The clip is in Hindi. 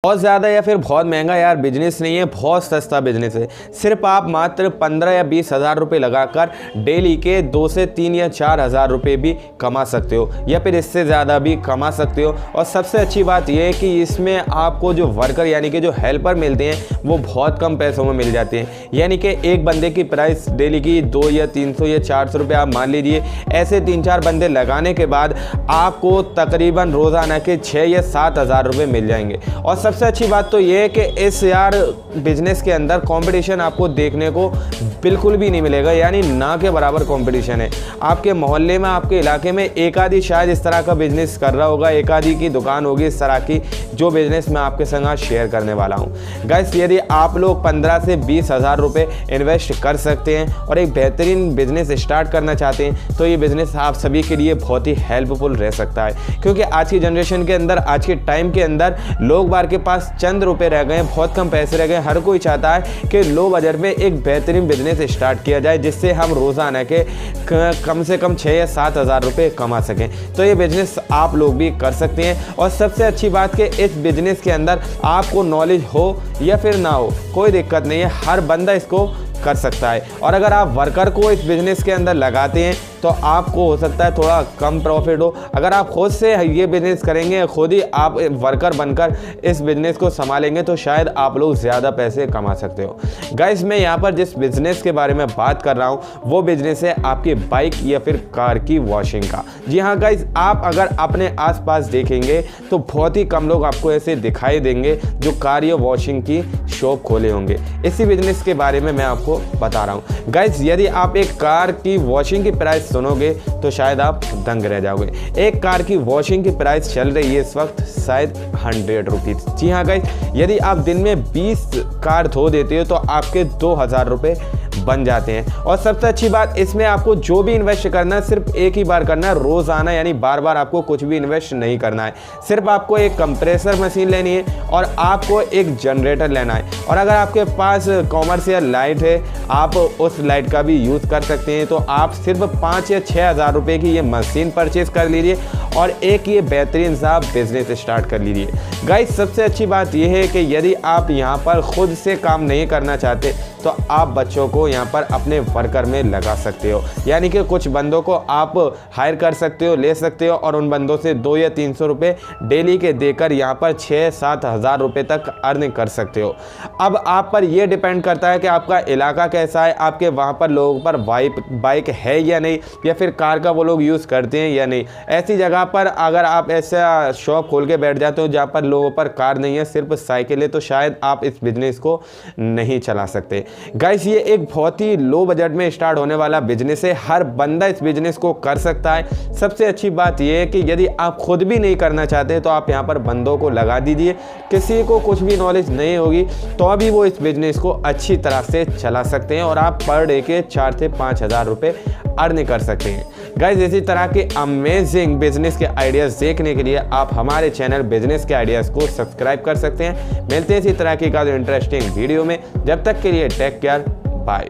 बहुत ज़्यादा या फिर बहुत महंगा यार बिजनेस नहीं है, बहुत सस्ता बिजनेस है। सिर्फ आप मात्र 15 या 20 हज़ार रुपये लगाकर डेली के 2 से 3 या 4 हज़ार रुपये भी कमा सकते हो या फिर इससे ज़्यादा भी कमा सकते हो। और सबसे अच्छी बात यह है कि इसमें आपको जो वर्कर यानी कि जो हेल्पर मिलते हैं वो बहुत कम पैसों में मिल जाते हैं। यानी कि एक बंदे की प्राइस डेली की 2 या 300 या 400 रुपये आप मान लीजिए। ऐसे 3-4 बंदे लगाने के बाद आपको तकरीबन रोज़ाना के 6 या 7 हज़ार रुपये मिल जाएंगे। और सबसे अच्छी बात तो ये है कि इस यार बिजनेस के अंदर कंपटीशन आपको देखने को बिल्कुल भी नहीं मिलेगा, यानी ना के बराबर कंपटीशन है। आपके मोहल्ले में, आपके इलाके में एक आधी शायद इस तरह का बिजनेस कर रहा होगा, एक आधी की दुकान होगी इस तरह की, जो बिजनेस मैं आपके संग आज शेयर करने वाला हूँ। गाइस, यदि आप लोग 15 से 20 हज़ार रुपये इन्वेस्ट कर सकते हैं और एक बेहतरीन बिजनेस स्टार्ट करना चाहते हैं तो ये बिजनेस आप सभी के लिए बहुत ही हेल्पफुल रह सकता है। क्योंकि आज की जनरेशन के अंदर, आज के टाइम के अंदर लोग बार के पास चंद रुपए रह गए, बहुत कम पैसे रह गए। हर कोई चाहता है कि लो बजट में एक बेहतरीन बिजनेस स्टार्ट किया जाए जिससे हम रोज़ाना के कम से कम 6 या 7 हज़ार रुपये कमा सकें। तो ये बिजनेस आप लोग भी कर सकते हैं। और सबसे अच्छी बात कि इस बिजनेस के अंदर आपको नॉलेज हो या फिर ना हो, कोई दिक्कत नहीं है, हर बंदा इसको कर सकता है। और अगर आप वर्कर को इस बिज़नेस के अंदर लगाते हैं तो आपको हो सकता है थोड़ा कम प्रॉफिट हो। अगर आप खुद से ये बिज़नेस करेंगे, खुद ही आप वर्कर बनकर इस बिज़नेस को संभालेंगे तो शायद आप लोग ज़्यादा पैसे कमा सकते हो। गाइस, मैं यहाँ पर जिस बिज़नेस के बारे में बात कर रहा हूँ वो बिज़नेस है आपकी बाइक या फिर कार की वॉशिंग का। जी हाँ गाइस, आप अगर अपने आसपास देखेंगे तो बहुत ही कम लोग आपको ऐसे दिखाई देंगे जो कार या वॉशिंग की शॉप खोले होंगे। इसी बिज़नेस के बारे में मैं आपको बता रहा हूँ। गाइस, यदि आप एक कार की वॉशिंग की प्राइस सुनोगे तो शायद आप दंग रह जाओगे। एक कार की वॉशिंग की प्राइस चल रही है इस वक्त शायद 100 रुपीज़। जी हाँ गाइस, यदि आप दिन में 20 कार धो देते हो तो आपके 2000 रुपये बन जाते हैं। और सबसे अच्छी बात, इसमें आपको जो भी इन्वेस्ट करना है सिर्फ एक ही बार करना है, रोज़ाना, यानी बार बार आपको कुछ भी इन्वेस्ट नहीं करना है। सिर्फ आपको एक कंप्रेसर मशीन लेनी है और आपको एक जनरेटर लेना है। और अगर आपके पास कॉमर्शियल लाइट है, आप उस लाइट का भी यूज़ कर सकते हैं। तो आप सिर्फ 5 या 6 हज़ार रुपये की ये मशीन परचेज कर लीजिए और एक ये बेहतरीन सा बिजनेस स्टार्ट कर लीजिए। गाइस, सबसे अच्छी बात यह है कि यदि आप यहाँ पर खुद से काम नहीं करना चाहते तो आप बच्चों को यहाँ पर अपने वर्कर में लगा सकते हो। यानी कि कुछ बंदों को आप हायर कर सकते हो, ले सकते हो और उन बंदों से 2 या 300 रुपये डेली के देकर यहाँ पर 6-7 हज़ार रुपये तक अर्न कर सकते हो। अब आप पर यह डिपेंड करता है कि आपका इलाका कैसा है, आपके वहाँ पर लोगों पर बाइक है या नहीं, या फिर कार का वो लोग यूज़ करते हैं या नहीं। ऐसी जगह पर अगर आप ऐसा शॉप खोल के बैठ जाते हो जहाँ पर लोगों पर कार नहीं है, सिर्फ साइकिल है, तो शायद आप इस बिज़नेस को नहीं चला सकते। गाइस, ये एक बहुत ही लो बजट में स्टार्ट होने वाला बिजनेस है, हर बंदा इस बिजनेस को कर सकता है। सबसे अच्छी बात यह है कि यदि आप खुद भी नहीं करना चाहते तो आप यहाँ पर बंदों को लगा दीजिए। किसी को कुछ भी नॉलेज नहीं होगी तो अभी वो इस बिजनेस को अच्छी तरह से चला सकते हैं और आप पर डे के 4 से 5 हज़ार रुपये अर्न कर सकते हैं। गाइस, इसी तरह के अमेजिंग बिजनेस के आइडियाज़ देखने के लिए आप हमारे चैनल बिजनेस के आइडियाज़ को सब्सक्राइब कर सकते हैं। मिलते हैं इसी तरह की इंटरेस्टिंग वीडियो में। जब तक के लिए टेक केयर, बाय।